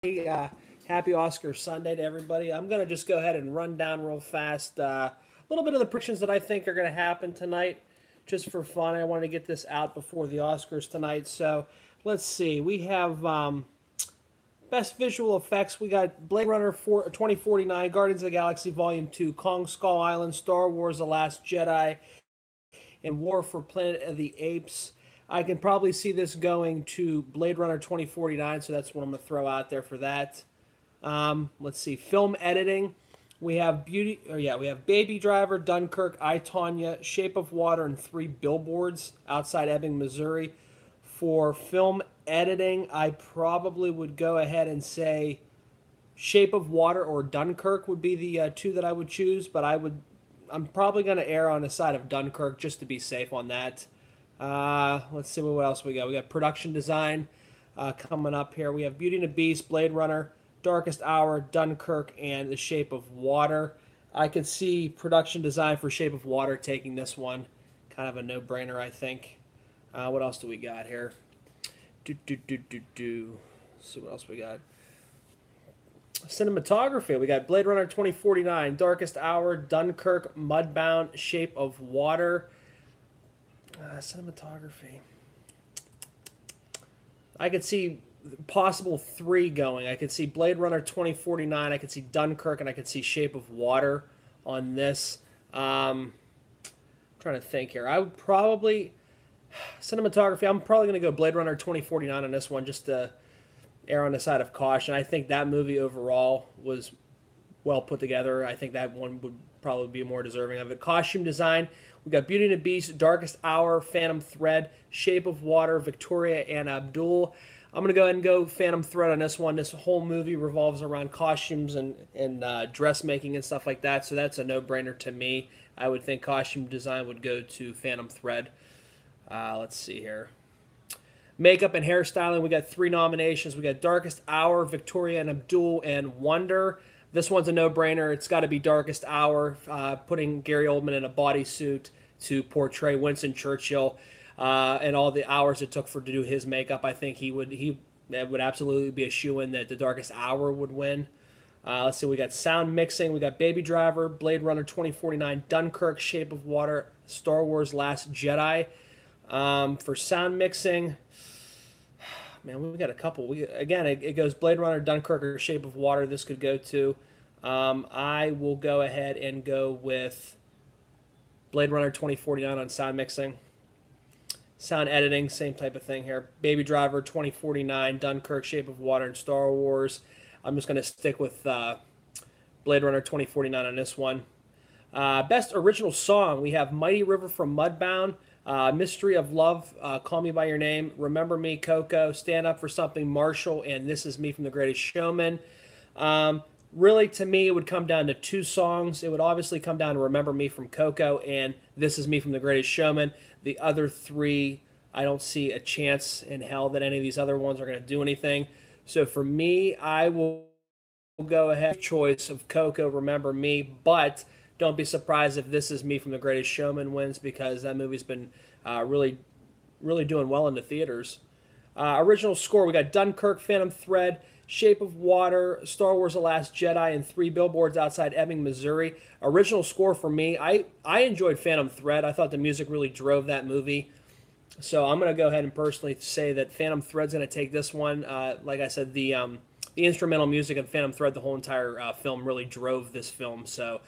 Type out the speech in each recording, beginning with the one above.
Happy Oscar Sunday to everybody. I'm going to just go ahead and run down real fast a little bit of the predictions that I think are going to happen tonight, just for fun. I wanted to get this out before the Oscars tonight. So let's see. We have best visual effects. We got Blade Runner 2049, Guardians of the Galaxy Volume 2, Kong Skull Island, Star Wars The Last Jedi, and War for Planet of the Apes. I can probably see this going to Blade Runner 2049, so that's what I'm going to throw out there for that. Let's see, film editing. We have we have Baby Driver, Dunkirk, I, Tonya, Shape of Water, and Three Billboards outside Ebbing, Missouri. For film editing, I probably would go ahead and say Shape of Water or Dunkirk would be the two that I would choose, but I'm probably going to err on the side of Dunkirk just to be safe on that. Let's see what else we got. We got production design coming up here. We have Beauty and the Beast, Blade Runner, Darkest Hour, Dunkirk, and The Shape of Water. I could see production design for Shape of Water taking this one. Kind of a no-brainer, I think. What else do we got here? Let's see what else we got. Cinematography. We got Blade Runner 2049, Darkest Hour, Dunkirk, Mudbound, Shape of Water. Cinematography. I could see possible three going. I could see Blade Runner 2049, I could see Dunkirk, and I could see Shape of Water on this. I'm trying to think here. I would probably... Cinematography, I'm probably going to go Blade Runner 2049 on this one just to err on the side of caution. I think that movie overall was well put together. I think that one would probably be more deserving of it. Costume design, we got Beauty and the Beast, Darkest Hour, Phantom Thread, Shape of Water, Victoria, and Abdul. I'm going to go ahead and go Phantom Thread on this one. This whole movie revolves around costumes and dressmaking and stuff like that, so that's a no-brainer to me. I would think costume design would go to Phantom Thread. Let's see here. Makeup and hairstyling, we got 3 nominations. We got Darkest Hour, Victoria and Abdul, and Wonder. This one's a no-brainer. It's got to be Darkest Hour, putting Gary Oldman in a bodysuit to portray Winston Churchill, and all the hours it took to do his makeup. I think that would absolutely be a shoo-in that the Darkest Hour would win. Let's see, we got sound mixing. We got Baby Driver, Blade Runner 2049, Dunkirk, Shape of Water, Star Wars Last Jedi. For sound mixing, man, we got a couple. It goes Blade Runner, Dunkirk, or Shape of Water. This could go to. I will go ahead and go with Blade Runner 2049 on sound mixing. Sound editing, same type of thing here. Baby Driver 2049, Dunkirk, Shape of Water, and Star Wars. I'm just going to stick with Blade Runner 2049 on this one. Best original song, we have Mighty River from Mudbound, Mystery of Love, Call Me By Your Name, Remember Me, Coco, Stand Up for Something, Marshall, and This Is Me from The Greatest Showman. Really, to me, it would come down to 2 songs. It would obviously come down to Remember Me from Coco and This Is Me from The Greatest Showman. The other 3, I don't see a chance in hell that any of these other ones are going to do anything. So for me, I will go ahead with choice of Coco, Remember Me, but don't be surprised if This Is Me from The Greatest Showman wins, because that movie's been really doing well in the theaters. Original score, we got Dunkirk, Phantom Thread, Shape of Water, Star Wars The Last Jedi, and Three Billboards Outside Ebbing, Missouri. Original score for me, I enjoyed Phantom Thread. I thought the music really drove that movie. So I'm going to go ahead and personally say that Phantom Thread's going to take this one. Like I said, the instrumental music of Phantom Thread, the whole entire film really drove this film. So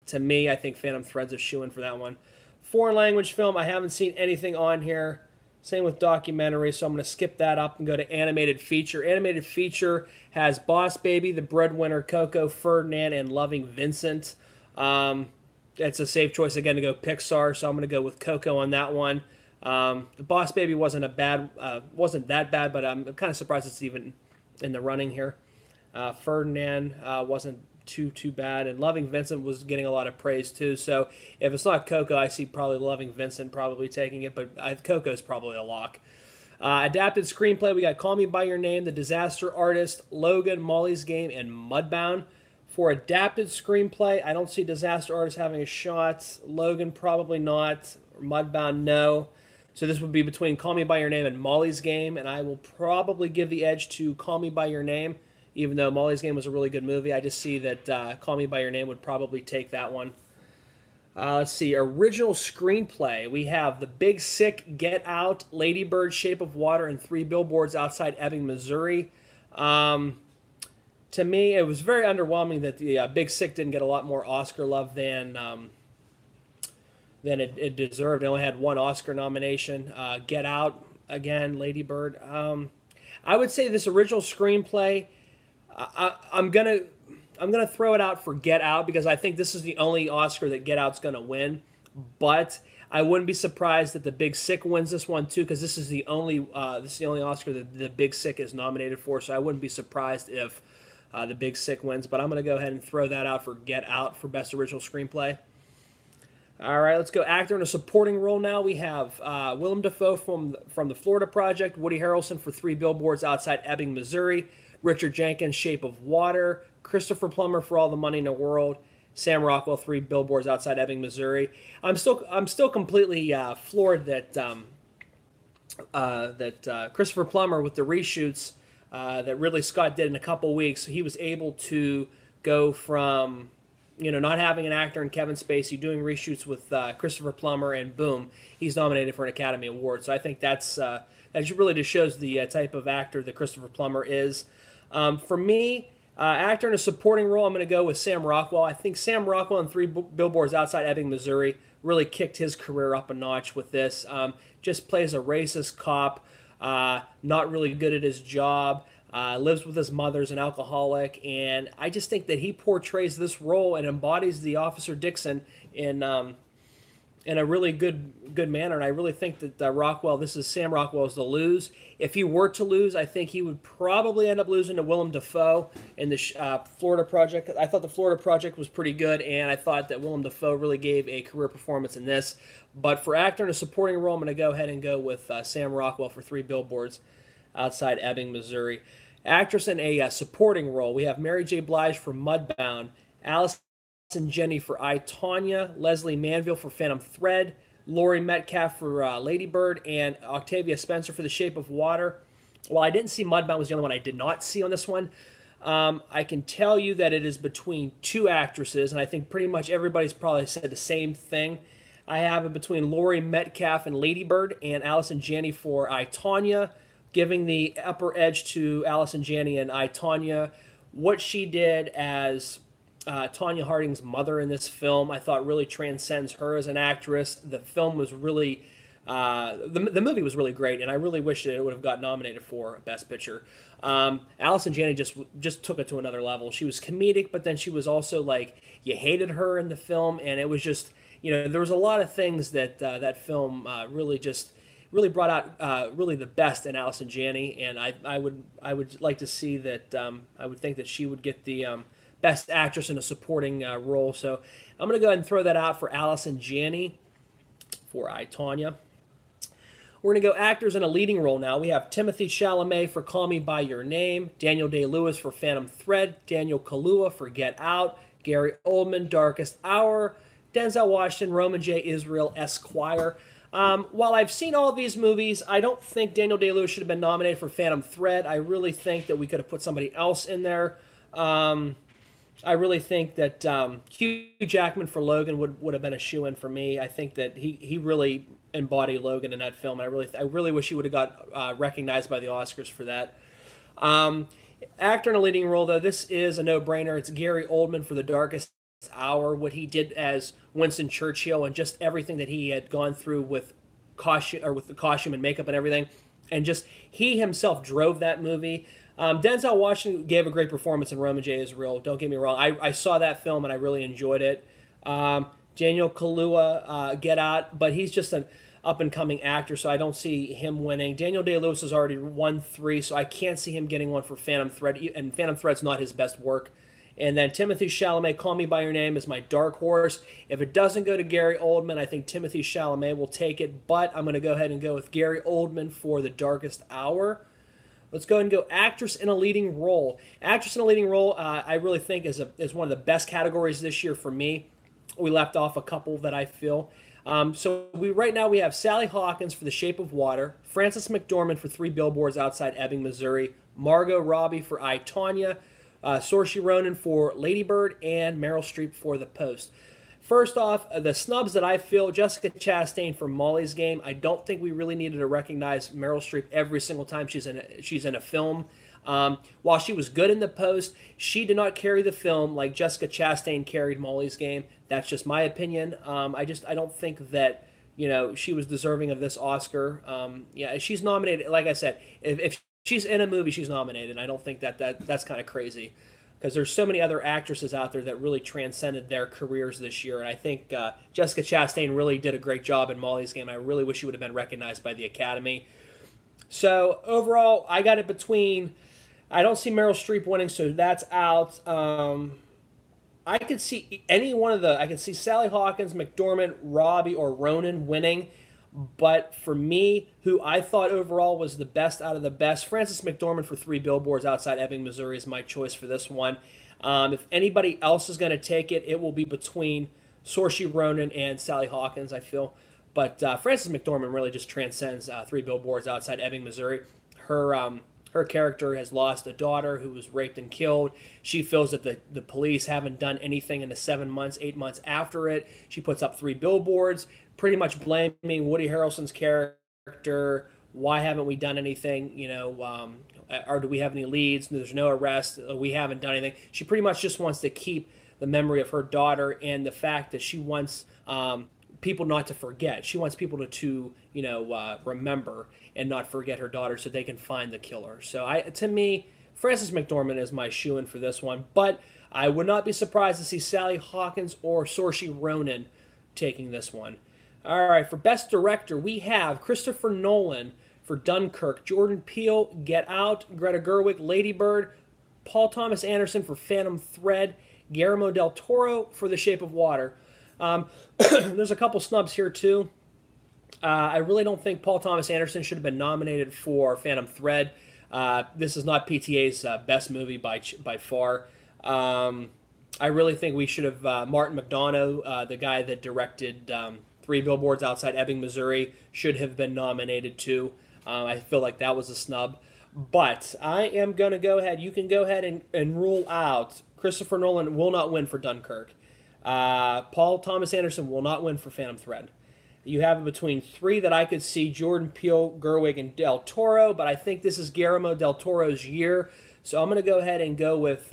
to me, I think Phantom Thread's a shoo-in for that one. Foreign language film, I haven't seen anything on here. Same with documentary, so I'm going to skip that up and go to animated feature. Animated feature has Boss Baby, The Breadwinner, Coco, Ferdinand, and Loving Vincent. It's a safe choice again to go Pixar, so I'm going to go with Coco on that one. Boss Baby wasn't that bad, but I'm kind of surprised it's even in the running here. Ferdinand wasn't too bad, and Loving Vincent was getting a lot of praise too. So if it's not Coco, I see probably Loving Vincent probably taking it, but Coco's probably a lock. Adapted screenplay, we got Call Me By Your Name, The Disaster Artist, Logan, Molly's Game, and Mudbound. For adapted screenplay, I don't see Disaster Artist having a shot. Logan probably not. Mudbound, no. So this would be between Call Me By Your Name and Molly's Game, and I will probably give the edge to Call Me By Your Name. even though Molly's Game was a really good movie. I just see that Call Me by Your Name would probably take that one. Let's see, original screenplay. We have The Big Sick, Get Out, Lady Bird, Shape of Water, and Three Billboards Outside Ebbing, Missouri. Um, to me, it was very underwhelming that the Big Sick didn't get a lot more Oscar love than it deserved. It only had one Oscar nomination. Get Out, again, Lady Bird. I would say this original screenplay, I'm gonna throw it out for Get Out because I think this is the only Oscar that Get Out's gonna win. But I wouldn't be surprised that The Big Sick wins this one too, because this is the only Oscar that The Big Sick is nominated for. So I wouldn't be surprised if The Big Sick wins. But I'm gonna go ahead and throw that out for Get Out for Best Original Screenplay. All right, let's go actor in a supporting role now. We have Willem Dafoe from the Florida Project, Woody Harrelson for Three Billboards Outside Ebbing, Missouri, Richard Jenkins, Shape of Water, Christopher Plummer for All the Money in the World, Sam Rockwell, Three Billboards Outside Ebbing, Missouri. I'm still completely floored that Christopher Plummer with the reshoots that Ridley Scott did in a couple weeks, he was able to go from not having an actor in Kevin Spacey, doing reshoots with Christopher Plummer, and boom, he's nominated for an Academy Award. So I think that really just shows the type of actor that Christopher Plummer is. For me, actor in a supporting role, I'm going to go with Sam Rockwell. I think Sam Rockwell in Three Billboards Outside Ebbing, Missouri, really kicked his career up a notch with this. Just plays a racist cop, not really good at his job. Lives with his mother, is an alcoholic, and I just think that he portrays this role and embodies the Officer Dixon in a really good manner. And I really think that this is Sam Rockwell's to lose. If he were to lose, I think he would probably end up losing to Willem Dafoe in the Florida Project. I thought the Florida Project was pretty good, and I thought that Willem Dafoe really gave a career performance in this. But for actor in a supporting role, I'm going to go ahead and go with Sam Rockwell for Three Billboards Outside Ebbing, Missouri. Actress in a supporting role, we have Mary J. Blige for Mudbound, Allison Janney for I, Tonya, Leslie Manville for Phantom Thread, Laurie Metcalf for Lady Bird, and Octavia Spencer for The Shape of Water. While I didn't see Mudbound was the only one I did not see on this one, I can tell you that it is between two actresses, and I think pretty much everybody's probably said the same thing. I have it between Laurie Metcalf and Lady Bird, and Allison Janney for I, Tonya, giving the upper edge to Allison Janney and I, Tonya. What she did as Tonya Harding's mother in this film, I thought really transcends her as an actress. The film was really, the movie was really great, and I really wish that it would have got nominated for Best Picture. Allison Janney just took it to another level. She was comedic, but then she was also like, you hated her in the film, and it was just, there was a lot of things that that film really brought out really the best in Allison Janney, and I would like to see that. I would think that she would get the Best Actress in a Supporting role. So I'm going to go ahead and throw that out for Allison Janney for I, Tonya. We're going to go actors in a leading role now. We have Timothée Chalamet for Call Me by Your Name, Daniel Day-Lewis for Phantom Thread, Daniel Kaluuya for Get Out, Gary Oldman, Darkest Hour, Denzel Washington, Roman J. Israel, Esquire. While I've seen all of these movies, I don't think Daniel Day-Lewis should have been nominated for Phantom Thread. I really think that we could have put somebody else in there. I really think that Hugh Jackman for Logan would have been a shoo-in for me. I think that he really embodied Logan in that film, and I really wish he would have got recognized by the Oscars for that. Actor in a leading role, though, this is a no-brainer. It's Gary Oldman for The Darkest Hour. What he did as Winston Churchill and just everything that he had gone through with the costume and makeup and everything, and just he himself drove that movie. Denzel Washington gave a great performance in Roman J. Israel. Don't get me wrong. I saw that film and I really enjoyed it. Daniel Kaluuya, Get Out, but he's just an up-and-coming actor, so I don't see him winning. Daniel Day-Lewis has already won 3, so I can't see him getting one for Phantom Thread, and Phantom Thread's not his best work. And then Timothée Chalamet, Call Me by Your Name, is my dark horse. If it doesn't go to Gary Oldman, I think Timothée Chalamet will take it, but I'm going to go ahead and go with Gary Oldman for The Darkest Hour. Let's go ahead and go actress in a leading role. Actress in a leading role, I really think is one of the best categories this year for me. We left off a couple that I feel. Right now we have Sally Hawkins for The Shape of Water, Frances McDormand for Three Billboards Outside Ebbing, Missouri, Margot Robbie for I, Tonya, Saoirse Ronan for Lady Bird, and Meryl Streep for The Post. First off, the snubs that I feel: Jessica Chastain for Molly's Game. I don't think we really needed to recognize Meryl Streep every single time she's in a film. While she was good in The Post, she did not carry the film like Jessica Chastain carried Molly's Game. That's just my opinion. I don't think that she was deserving of this Oscar. Yeah, she's nominated. Like I said, if she's in a movie, she's nominated. I don't think that's kind of crazy, because there's so many other actresses out there that really transcended their careers this year. And I think Jessica Chastain really did a great job in Molly's Game. I really wish she would have been recognized by the Academy. So overall, I got it between. I don't see Meryl Streep winning, so that's out. I could see any one of the. I could see Sally Hawkins, McDormand, Robbie, or Ronan winning. But for me, who I thought overall was the best out of the best, Frances McDormand for Three Billboards Outside Ebbing, Missouri is my choice for this one. If anybody else is going to take it, it will be between Saoirse Ronan and Sally Hawkins, I feel. But Frances McDormand really just transcends Three Billboards Outside Ebbing, Missouri. Her character has lost a daughter who was raped and killed. She feels that the police haven't done anything in the 7 months, 8 months after it. She puts up 3 billboards, pretty much blaming Woody Harrelson's character. Why haven't we done anything? Or do we have any leads? There's no arrest. We haven't done anything. She pretty much just wants to keep the memory of her daughter, and the fact that she wants people not to forget. She wants people to remember and not forget her daughter, so they can find the killer. So to me, Frances McDormand is my shoo-in for this one, but I would not be surprised to see Sally Hawkins or Saoirse Ronan taking this one. All right, for Best Director, we have Christopher Nolan for Dunkirk, Jordan Peele, Get Out, Greta Gerwig, Lady Bird, Paul Thomas Anderson for Phantom Thread, Guillermo del Toro for The Shape of Water. There's a couple snubs here too. I really don't think Paul Thomas Anderson should have been nominated for Phantom Thread. This is not PTA's best movie by far. I really think we should have Martin McDonough, the guy that directed Three Billboards Outside Ebbing, Missouri, should have been nominated too. I feel like that was a snub. But I am going to go ahead. You can go ahead and rule out Christopher Nolan will not win for Dunkirk. Paul Thomas Anderson will not win for Phantom Thread. You have it between 3 that I could see: Jordan Peele, Gerwig, and Del Toro, but I think this is Guillermo del Toro's year, so I'm going to go ahead and go with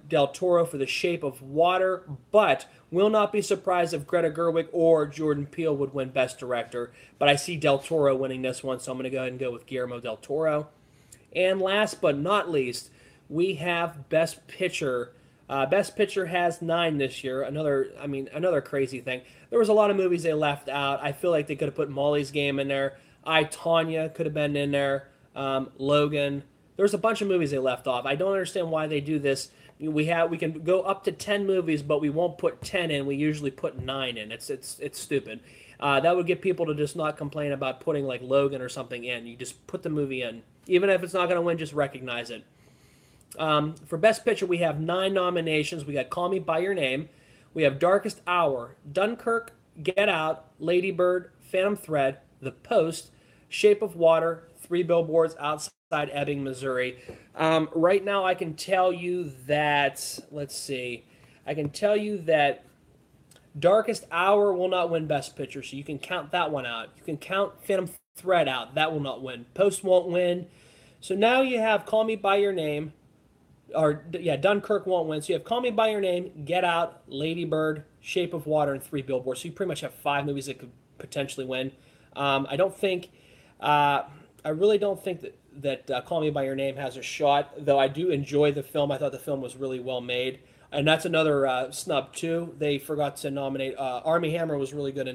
Del Toro for The Shape of Water, but will not be surprised if Greta Gerwig or Jordan Peele would win Best Director, but I see Del Toro winning this one, so I'm going to go ahead and go with Guillermo del Toro. And last but not least, we have Best Picture. Best Picture has 9 this year. Another crazy thing. There was a lot of movies they left out. I feel like they could have put Molly's Game in there. I, Tonya could have been in there. Logan. There's a bunch of movies they left off. I don't understand why they do this. We can go up to 10 movies, but we won't put 10 in. We usually put 9 in. It's stupid. That would get people to just not complain about putting like Logan or something in. You just put the movie in. Even if it's not going to win, just recognize it. For Best Picture, we have 9 nominations. We got Call Me By Your Name. We have Darkest Hour, Dunkirk, Get Out, Lady Bird, Phantom Thread, The Post, Shape of Water, Three Billboards Outside Ebbing, Missouri. Right now, I can tell you that, Darkest Hour will not win Best Picture, so you can count that one out. You can count Phantom Thread out. That will not win. Post won't win. So now you have Call Me By Your Name. Dunkirk won't win. So you have Call Me By Your Name, Get Out, Lady Bird, Shape of Water, and Three Billboards. So you pretty much have 5 movies that could potentially win. I really don't think that Call Me By Your Name has a shot, though I do enjoy the film. I thought the film was really well made. And that's another snub, too. They forgot to nominate. Armie Hammer was really good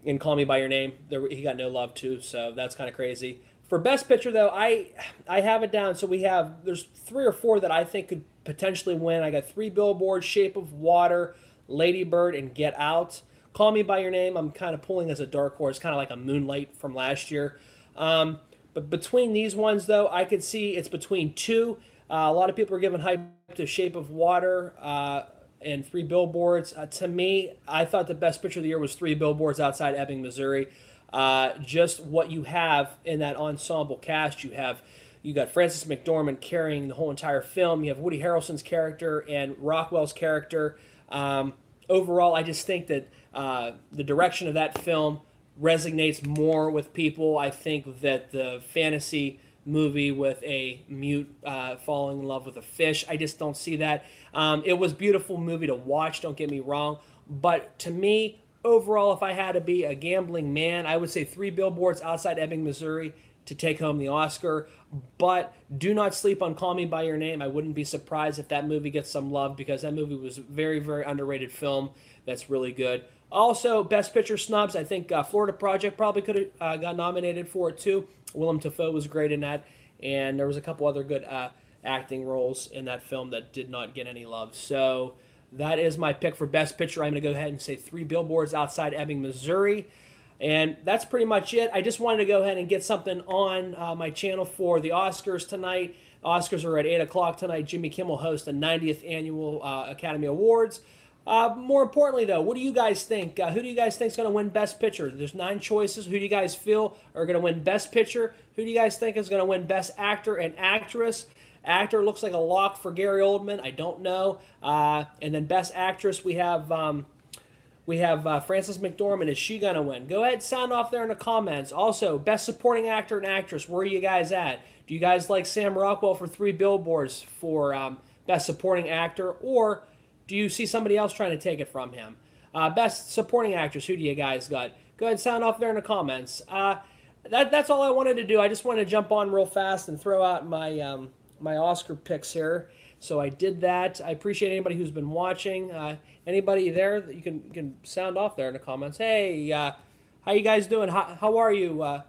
in Call Me By Your Name. He got no love, too, so that's kind of crazy. For Best Picture, though, I have it down. So there's 3 or 4 that I think could potentially win. I got Three Billboards, Shape of Water, Lady Bird, and Get Out. Call Me By Your Name, I'm kind of pulling as a dark horse, kind of like a Moonlight from last year. But between these ones, though, I could see it's between 2. A lot of people are giving hype to Shape of Water and Three Billboards. To me, I thought the Best Picture of the year was Three Billboards Outside Ebbing, Missouri. Just what you have in that ensemble cast. You have You got Frances McDormand carrying the whole entire film. You have Woody Harrelson's character and Rockwell's character. Um, Overall, I just think that the direction of that film resonates more with people. I think that the fantasy movie with a mute falling in love with a fish, I just don't see that. It was a beautiful movie to watch, don't get me wrong. But to me, overall, if I had to be a gambling man, I would say Three Billboards Outside Ebbing, Missouri to take home the Oscar. But do not sleep on Call Me By Your Name. I wouldn't be surprised if that movie gets some love because that movie was a very, very underrated film that's really good. Also, Best Picture snubs. I think Florida Project probably could have got nominated for it too. Willem Dafoe was great in that, and there was a couple other good acting roles in that film that did not get any love. So that is my pick for Best Picture. I'm going to go ahead and say Three Billboards Outside Ebbing, Missouri. And that's pretty much it. I just wanted to go ahead and get something on my channel for the Oscars tonight. Oscars are at 8 o'clock tonight. Jimmy Kimmel hosts the 90th Annual Academy Awards. More importantly, though, what do you guys think? Who do you guys think is going to win Best Picture? There's 9 choices. Who do you guys feel are going to win Best Picture? Who do you guys think is going to win Best Actor and Actress? Actor looks like a lock for Gary Oldman. I don't know. And then Best Actress, we have Frances McDormand. Is she going to win? Go ahead, sound off there in the comments. Also, Best Supporting Actor and Actress, where are you guys at? Do you guys like Sam Rockwell for Three Billboards for Best Supporting Actor, or do you see somebody else trying to take it from him? Best Supporting Actress, who do you guys got? Go ahead, sound off there in the comments. That's all I wanted to do. I just wanted to jump on real fast and throw out my my Oscar picks here. So I did that. I appreciate anybody who's been watching. Anybody there that you can sound off there in the comments. Hey, how you guys doing? How are you?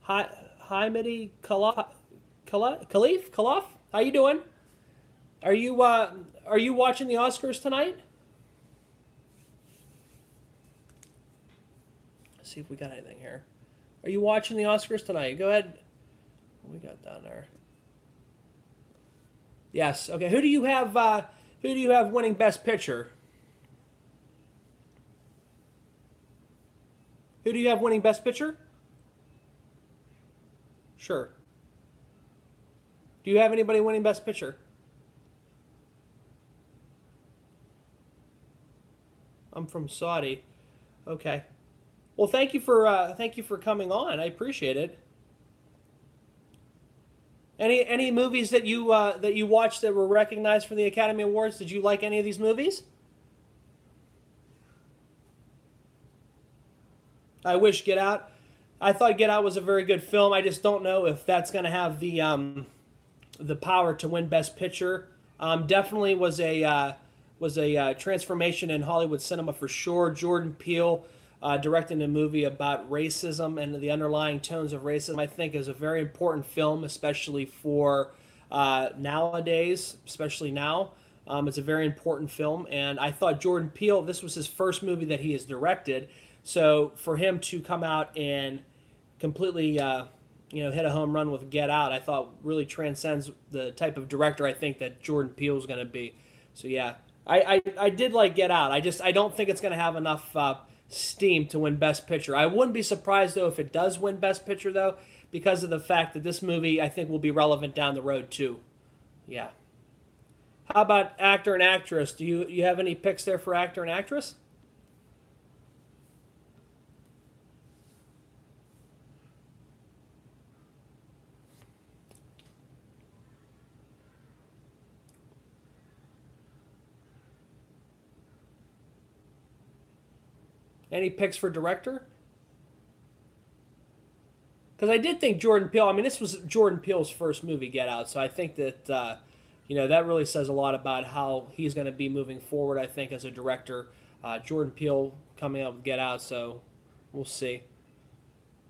Hamidi Khalif? How you doing? Are you watching the Oscars tonight? Let's see if we got anything here. Are you watching the Oscars tonight? Go ahead. What we got down there? Yes. Okay. Who do you have? Who do you have winning Best Picture? Who do you have winning Best Picture? Sure. Do you have anybody winning Best Picture? I'm from Saudi. Okay. Well, thank you for coming on. I appreciate it. Any movies that you watched that were recognized for the Academy Awards? Did you like any of these movies? I wish Get Out. I thought Get Out was a very good film. I just don't know if that's going to have the power to win Best Picture. Definitely was a transformation in Hollywood cinema for sure. Jordan Peele directing a movie about racism and the underlying tones of racism, I think, is a very important film, especially for nowadays, especially now. It's a very important film, and I thought Jordan Peele, this was his first movie that he has directed, so for him to come out and completely hit a home run with Get Out, I thought really transcends the type of director I think that Jordan Peele is going to be. So yeah, I did like Get Out. I don't think it's going to have enough steam to win Best Picture. I wouldn't be surprised though if it does win Best Picture though, because of the fact that this movie I think will be relevant down the road too. Yeah. How about actor and actress? Do you have any picks there for actor and actress? Any picks for director? Because I did think Jordan Peele, I mean, this was Jordan Peele's first movie, Get Out, so I think that, that really says a lot about how he's going to be moving forward, I think, as a director. Jordan Peele coming up with Get Out, so we'll see.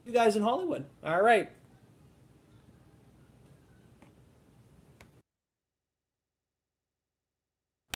You guys in Hollywood. All right.